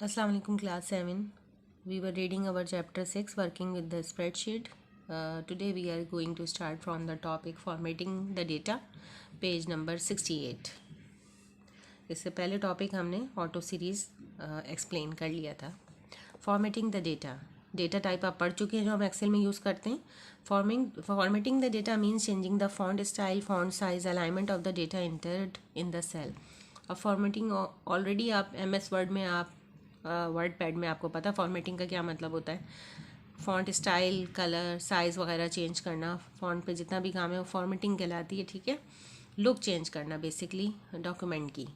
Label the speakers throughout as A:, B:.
A: Assalamu alaikum class 7. We were reading our chapter 6 working with the spreadsheet. Today we are going to start from the topic formatting the data, page number 68. इससे पहले topic हमने auto series explain कर लिया था. Formatting the data type आप पढ़ चुके हैं जो हम एक्सेल में यूज़ करते हैं. Formatting the data means changing the font style, font size, alignment of the data entered in the cell. अब फॉर्मेटिंग ऑलरेडी आप MS वर्ड में आप वर्ड पैड में आपको पता फॉर्मेटिंग का क्या मतलब होता है. फ़ॉन्ट स्टाइल, कलर, साइज़ वगैरह चेंज करना, फ़ॉन्ट पे जितना भी काम है वो फॉर्मेटिंग कहलाती है. ठीक है. लुक चेंज करना बेसिकली डॉक्यूमेंट की.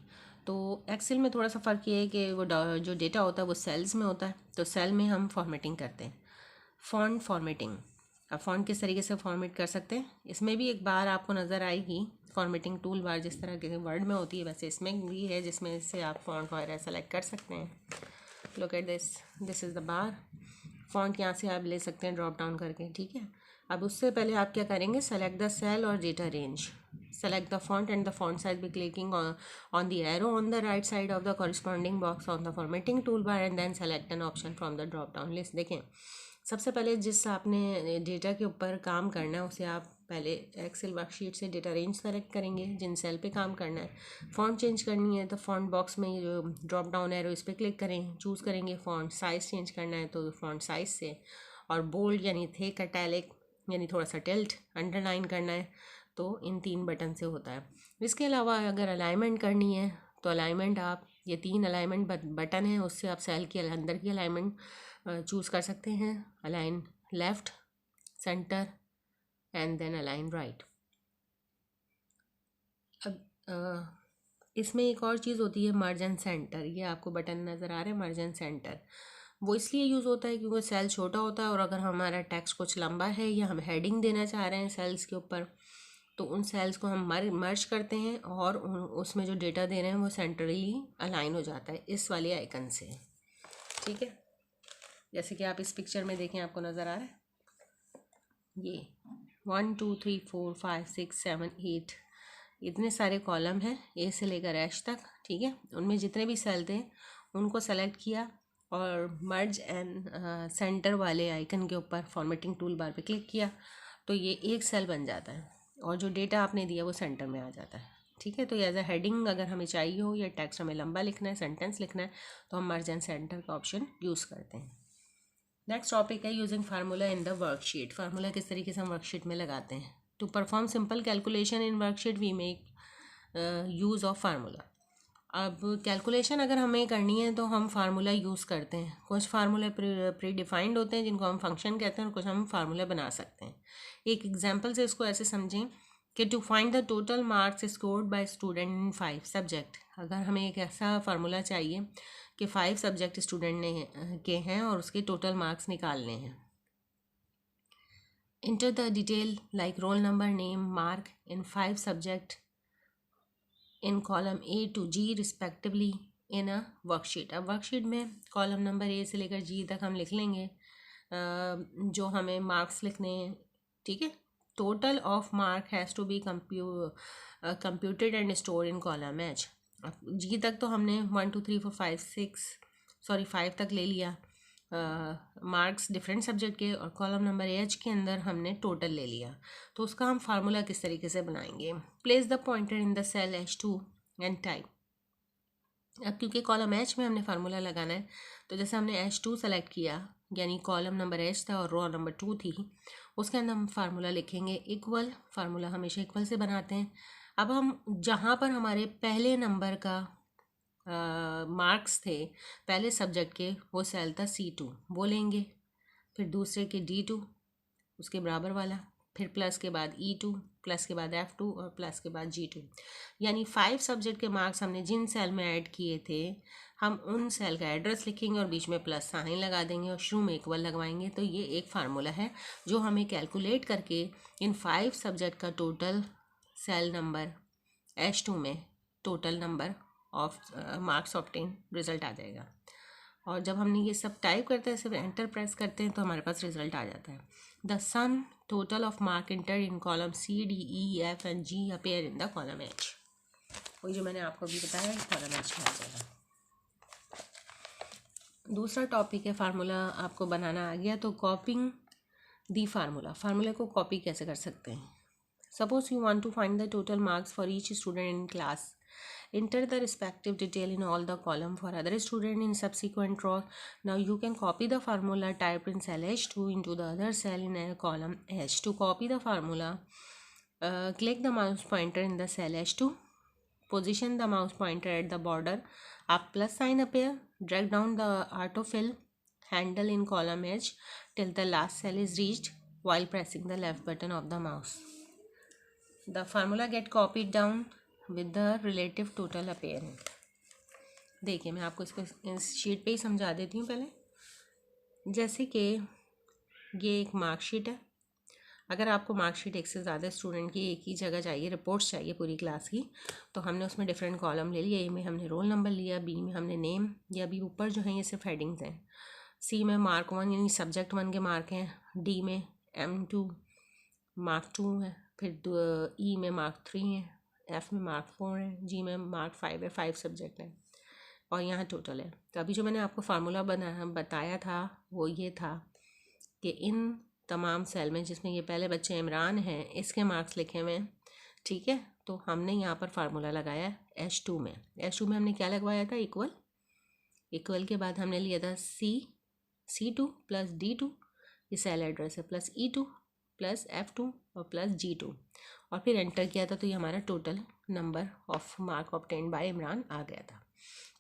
A: तो एक्सेल में थोड़ा सा फ़र्क ये है कि वो जो डेटा होता है वो सेल्स में होता है. तो सेल में हम फॉर्मेटिंग करते हैं. Font formatting. अब फ़ॉन्ट किस तरीके से फॉर्मेट कर सकते हैं, इसमें भी एक बार आपको नज़र आएगी. फॉर्मेटिंग टूल बार जिस तरह के वर्ड में होती है वैसे इसमें भी है, जिसमें से आप फ़ॉन्ट वगैरह सेलेक्ट कर सकते हैं. Look at this is the bar. Font यहाँ से आप ले सकते हैं ड्रॉप डाउन करके. ठीक है. अब उससे पहले आप क्या करेंगे, सेलेक्ट द सेल और data range. Select the font and the font size by clicking on the arrow on the right side of the corresponding box on the formatting toolbar and then select an option from the drop down list. देखें, सबसे पहले जिस आपने data के ऊपर काम करना है उसे आप पहले एक्सेल वर्कशीट से डेटा रेंज सेलेक्ट करेंगे जिन सेल पे काम करना है. फ़ॉन्ट चेंज करनी है तो फ़ॉन्ट बॉक्स में जो ड्रॉप डाउन एरो इस पर क्लिक करें, चूज़ करेंगे. फ़ॉन्ट साइज़ चेंज करना है तो फ़ॉन्ट साइज़ से, और बोल्ड यानी थिक, इटैलिक यानी थोड़ा सा टिल्ट, अंडरलाइन करना है तो इन 3 बटन से होता है. इसके अलावा अगर अलाइनमेंट करनी है तो अलाइनमेंट आप ये 3 अलाइनमेंट बटन हैं उससे आप सेल की अंदर की अलाइनमेंट चूज़ कर सकते हैं. Align left, centre and then align right. अब इसमें एक और चीज़ होती है मर्ज एंड सेंटर. ये आपको बटन नज़र आ रहा है मर्ज एंड सेंटर. वो इसलिए यूज़ होता है क्योंकि सेल छोटा होता है और अगर हमारा टेक्स्ट कुछ लंबा है या हम हेडिंग देना चाह रहे हैं सेल्स के ऊपर तो उन सेल्स को हम मर्ज करते हैं और उसमें जो डेटा दे रहे हैं वो सेंट्रली अलाइन हो जाता है इस वाले आइकन से. ठीक है. जैसे कि आप इस पिक्चर में देखें आपको नज़र आ रहा है ये 1 2 3 4 5 6 7 8 इतने सारे कॉलम हैं ए से लेकर एच तक. ठीक है. उनमें जितने भी सेल थे उनको सेलेक्ट किया और मर्ज एंड सेंटर वाले आइकन के ऊपर फॉर्मेटिंग टूल बार पे क्लिक किया तो ये एक सेल बन जाता है और जो डेटा आपने दिया वो सेंटर में आ जाता है. ठीक है. तो एज अ हेडिंग अगर हमें चाहिए हो या टेक्स्ट हमें लंबा लिखना है, सेंटेंस लिखना है तो हम मर्ज एंड सेंटर का ऑप्शन यूज़ करते हैं. नेक्स्ट टॉपिक है using formula in the worksheet. Formula किस तरीके से हम वर्कशीट में लगाते हैं. To perform simple calculation in worksheet we make use of formula. अब कैलकुलेशन अगर हमें करनी है तो हम फार्मूला यूज़ करते हैं. कुछ फार्मूला प्री डिफाइंड होते हैं जिनको हम फंक्शन कहते हैं और कुछ हम फार्मूला बना सकते हैं. एक एग्जांपल से इसको ऐसे समझें कि to find the total marks scored by student in 5 subject. अगर हमें एक ऐसा फार्मूला चाहिए कि 5 सब्जेक्ट स्टूडेंट ने के हैं और उसके टोटल मार्क्स निकालने हैं. Enter the detail like roll number, name, mark in 5 subject in column A to G respectively in a worksheet. अब वर्कशीट में कॉलम नंबर A से लेकर G तक हम लिख लेंगे जो हमें मार्क्स लिखने हैं. ठीक है. Total of mark has to be computed and store in column H. अब G तक तो हमने 1 2 3 4 5 6 सॉरी 5 तक ले लिया मार्क्स डिफरेंट सब्जेक्ट के, और कॉलम नंबर H के अंदर हमने टोटल ले लिया. तो उसका हम फार्मूला किस तरीके से बनाएंगे. Place the pointer in the cell H2 and type. अब क्योंकि कॉलम H में हमने फार्मूला लगाना है तो जैसे हमने H2 सेलेक्ट किया यानी कॉलम नंबर H था और रो नंबर 2 थी, उसके अंदर हम फार्मूला लिखेंगे इक्वल. फार्मूला हमेशा इक्वल से बनाते हैं. अब हम जहाँ पर हमारे पहले नंबर का मार्क्स थे पहले सब्जेक्ट के वो सेल था C2 बोलेंगे, फिर दूसरे के D2 उसके बराबर वाला, फिर प्लस के बाद E2, प्लस के बाद F2 और प्लस के बाद G2. यानी 5 सब्जेक्ट के मार्क्स हमने जिन सेल में ऐड किए थे हम उन सेल का एड्रेस लिखेंगे और बीच में प्लस साइन लगा देंगे और शुरू में इक्वल लगवाएंगे. तो ये एक फार्मूला है जो हमें कैलकुलेट करके इन 5 सब्जेक्ट का टोटल सेल नंबर H2 में total number of marks obtain result आ जाएगा. और जब हमने ये सब टाइप करते हैं सिर्फ एंटर प्रेस करते हैं तो हमारे पास रिजल्ट आ जाता है. The sum total of mark inter in column C, D, E, F and G appear in the column H. वही जो मैंने आपको भी बताया कॉलम H में आ जाएगा. दूसरा टॉपिक है फार्मूला आपको बनाना आ गया तो कॉपिंग दी फार्मूला को कॉपी कैसे कर सकते हैं। Suppose you want to find the total marks for each student in class, enter the respective detail in all the column for other student in subsequent row. Now you can copy the formula typed in cell H2 into the other cell in a column H. To copy the formula, click the mouse pointer in the cell H2, position the mouse pointer at the border, up plus sign appear, drag down the autofill handle in column H till the last cell is reached while pressing the left button of the mouse. The formula get copied down with the relative total appearing. देखिए मैं आपको इसको इस sheet पे ही समझा देती हूँ पहले। जैसे कि ये एक मार्कशीट है, अगर आपको मार्कशीट एक से ज़्यादा स्टूडेंट की एक ही जगह चाहिए, रिपोर्ट्स चाहिए पूरी क्लास की, तो हमने उसमें डिफरेंट कॉलम ले लिए। ए में हमने रोल नंबर लिया, बी में हमने नेम, या अभी ऊपर जो है ये सिर्फ हेडिंग्स हैं। सी में मार्क 1 यानी सब्जेक्ट 1 के मार्क हैं, डी में M2 मार्क 2 है, फिर ई में मार्क 3 है, एफ में मार्क 4 है, जी में मार्क 5 है, 5 सब्जेक्ट हैं और यहाँ टोटल है। तो अभी जो मैंने आपको फार्मूला बताया था वो ये था कि इन तमाम सेल में जिसमें ये पहले बच्चे इमरान हैं इसके मार्क्स लिखे हुए हैं, ठीक है। तो हमने यहाँ पर फार्मूला लगाया H2 में। H2 में हमने क्या लगवाया था, इक्वल के बाद हमने लिया था C2 प्लस D2, ये सेल एड्रेस है, प्लस E2 प्लस F2 और प्लस G2, और फिर एंटर किया था तो ये हमारा total number of mark obtained by Imran आ गया था।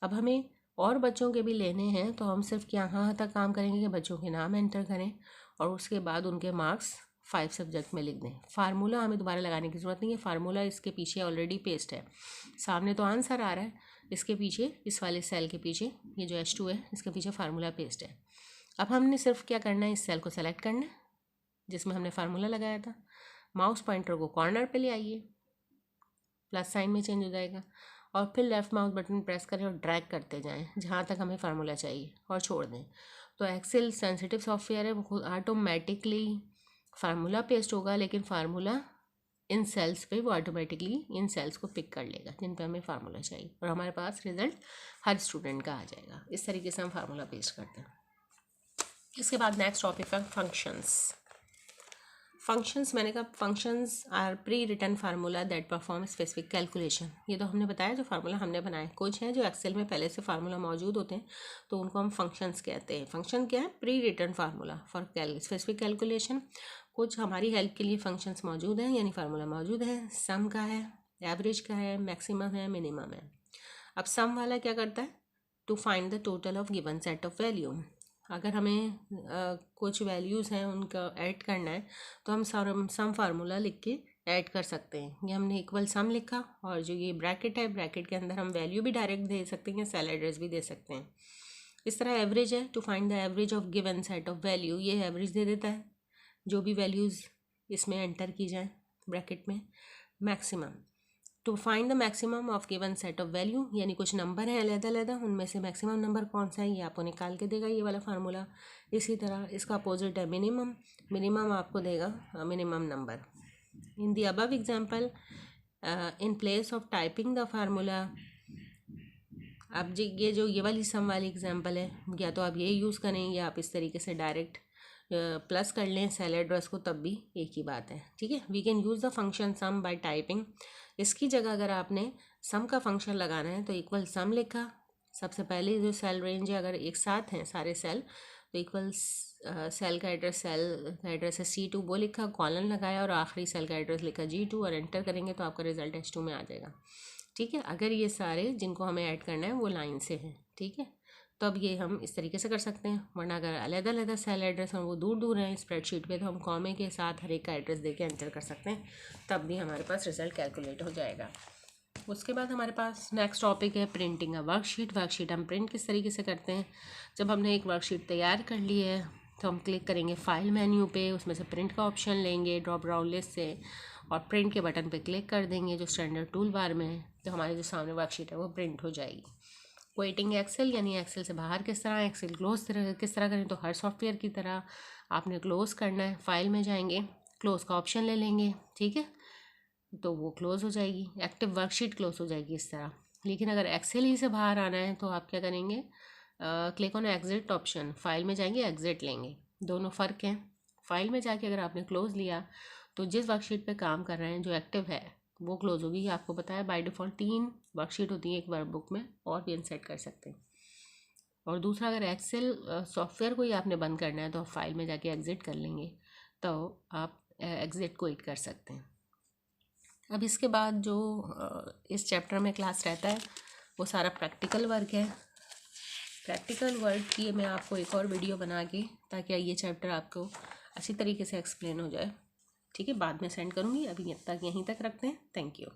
A: अब हमें और बच्चों के भी लेने हैं तो हम सिर्फ यहाँ तक काम करेंगे कि बच्चों के नाम एंटर करें और उसके बाद उनके मार्क्स 5 सब्जेक्ट में लिख दें। फार्मूला हमें दोबारा लगाने की ज़रूरत नहीं है, फार्मूला इसके पीछे ऑलरेडी पेस्ट है। सामने तो आंसर आ रहा है, इसके पीछे इस वाले सेल के पीछे ये जो H2 है इसके पीछे फार्मूला पेस्ट है। अब हमने सिर्फ क्या करना है, इस सेल को सेलेक्ट करना है जिसमें हमने फार्मूला लगाया था, माउस पॉइंटर को कॉर्नर पे ले आइए, प्लस साइन में चेंज हो जाएगा, और फिर लेफ़्ट माउस बटन प्रेस करें और ड्रैग करते जाएं जहाँ तक हमें फार्मूला चाहिए और छोड़ दें। तो एक्सेल सेंसिटिव सॉफ्टवेयर है, वो खुद ऑटोमेटिकली फार्मूला पेस्ट होगा, लेकिन फार्मूला इन सेल्स पे वो ऑटोमेटिकली इन सेल्स को पिक कर लेगा जिन पे हमें फार्मूला चाहिए, और हमारे पास रिजल्ट हर स्टूडेंट का आ जाएगा। इस तरीके से हम फार्मूला पेस्ट करते हैं। इसके बाद नेक्स्ट टॉपिक है फंक्शंस। मैंने कहा functions are pre written formula that perform specific calculation. ये तो हमने बताया जो फार्मूला हमने बनाए। कुछ हैं जो एक्सेल में पहले से फार्मूला मौजूद होते हैं तो उनको हम फंक्शंस कहते हैं। फंक्शन क्या है, pre written formula for specific calculation. कुछ हमारी हेल्प के लिए फंक्शंस मौजूद हैं यानी फार्मूला मौजूद है। सम का है, एवरेज का है, मैक्सिमम है, मिनिमम है। अब सम वाला क्या करता है, to find the total of given set of value. अगर हमें कुछ वैल्यूज़ हैं उनका ऐड करना है तो हम सम फार्मूला लिख के ऐड कर सकते हैं। ये हमने इक्वल सम लिखा, और जो ये ब्रैकेट है, ब्रैकेट के अंदर हम वैल्यू भी डायरेक्ट दे सकते हैं, सेल एड्रेस भी दे सकते हैं। इस तरह एवरेज है, to find the average of given set of value, ये एवरेज दे देता है जो भी वैल्यूज़ इसमें एंटर की जाए ब्रैकेट में। Maximum, to find the maximum of given set of value, यानी कुछ नंबर हैं अलग-अलग, उनमें से मैक्सिमम नंबर कौन सा है ये आपको निकाल के देगा ये वाला फार्मूला। इसी तरह इसका अपोजिट है मिनिमम आपको देगा minimum number. In the above example in place of typing the formula, अब जी ये वाली सम वाली एग्जांपल है, या तो आप ये यूज़ करें या आप इस तरीके से डायरेक्ट प्लस कर लें सेल एड्रेस को, तब भी एक ही बात है, ठीक है। We can use the function some bye typing. इसकी जगह अगर आपने सम का फंक्शन लगाना है तो इक्वल सम लिखा, सबसे पहले जो सेल रेंज है अगर एक साथ हैं सारे सेल तो इक्वल सेल का एड्रेस है C2 वो लिखा, कॉलन लगाया और आखिरी सेल का एड्रेस लिखा G2 और एंटर करेंगे तो आपका रिजल्ट H2 में आ जाएगा, ठीक है। अगर ये सारे जिनको हमें ऐड करना है वो लाइन से हैं, ठीक है, तो अब ये हम इस तरीके से कर सकते हैं। वरना अगर अलग-अलग सेल एड्रेस हैं वो दूर हैं स्प्रेडशीट पे, तो हम कॉमे के साथ हर एक का एड्रेस दे के एंटर कर सकते हैं, तब भी हमारे पास रिजल्ट कैलकुलेट हो जाएगा। उसके बाद हमारे पास नेक्स्ट टॉपिक है प्रिंटिंग अ वर्कशीट हम प्रिंट किस तरीके से करते हैं। जब हमने एक वर्कशीट तैयार कर ली है तो हम क्लिक करेंगे फाइल मेन्यू पे, उसमें से प्रिंट का ऑप्शन लेंगे ड्रॉप डाउन लिस्ट से और प्रिंट के बटन पे क्लिक कर देंगे जो स्टैंडर्ड टूल बार में है, तो हमारे जो सामने वर्कशीट है वो प्रिंट हो जाएगी। क्विटिंग एक्सेल यानी एक्सेल से बाहर किस तरह, एक्सेल क्लोज किस तरह करें, तो हर सॉफ्टवेयर की तरह आपने क्लोज़ करना है। फाइल में जाएंगे, क्लोज़ का ऑप्शन ले लेंगे, ठीक है, तो वो क्लोज़ हो जाएगी, एक्टिव वर्कशीट क्लोज हो जाएगी इस तरह। लेकिन अगर एक्सेल ही से बाहर आना है तो आप क्या करेंगे, click on exit option, file में जाएंगे एग्जिट लेंगे, दोनों फ़र्क हैं। फाइल में जाके अगर आपने क्लोज़ लिया तो जिस वर्कशीट पे काम कर रहे हैं जो एक्टिव है वो क्लोज़ होगी। ये आपको पता है बाय डिफ़ॉल्ट 3 वर्कशीट होती हैं एक वर्कबुक में, और भी इनसेट कर सकते हैं। और दूसरा, अगर एक्सेल सॉफ्टवेयर को ही आपने बंद करना है तो आप फाइल में जाके एग्जिट कर लेंगे, तो आप एग्जिट को हिट कर सकते हैं। अब इसके बाद जो इस चैप्टर में क्लास रहता है वो सारा प्रैक्टिकल वर्क है। प्रैक्टिकल वर्क की मैं आपको एक और वीडियो बना के, ताकि ये चैप्टर आपको अच्छी तरीके से एक्सप्लेन हो जाए, ठीक है, बाद में सेंड करूँगी। अभी तक यहीं तक रखते हैं। Thank you.